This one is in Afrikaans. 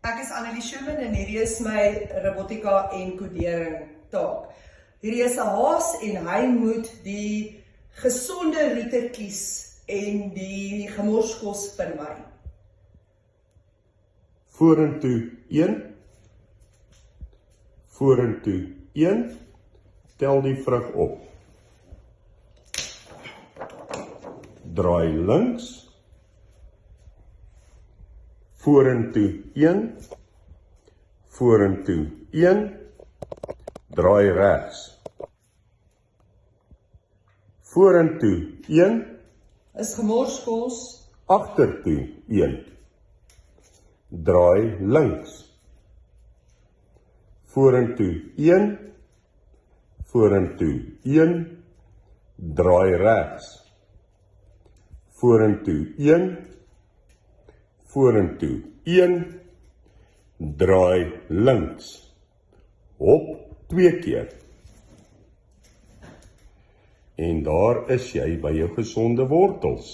Ek is Annelies Schumann en hierdie is my robotika en kodering taak. Hierdie is 'n haas en hy moet die gesonde riete kies en die gemorskos vermy. Vorentoe 1, vorentoe 1, tel die vrug op. Draai links, vorentoe 1, vorentoe 1, draai regs. Vorentoe 1, Is gemorskos, agtertoe 1, draai links. Vorentoe 1, vorentoe 1, draai regs. Vorentoe 1, vorentoe 1, draai links. Hop 2 keer. En daar is jy by jou gesonde wortels.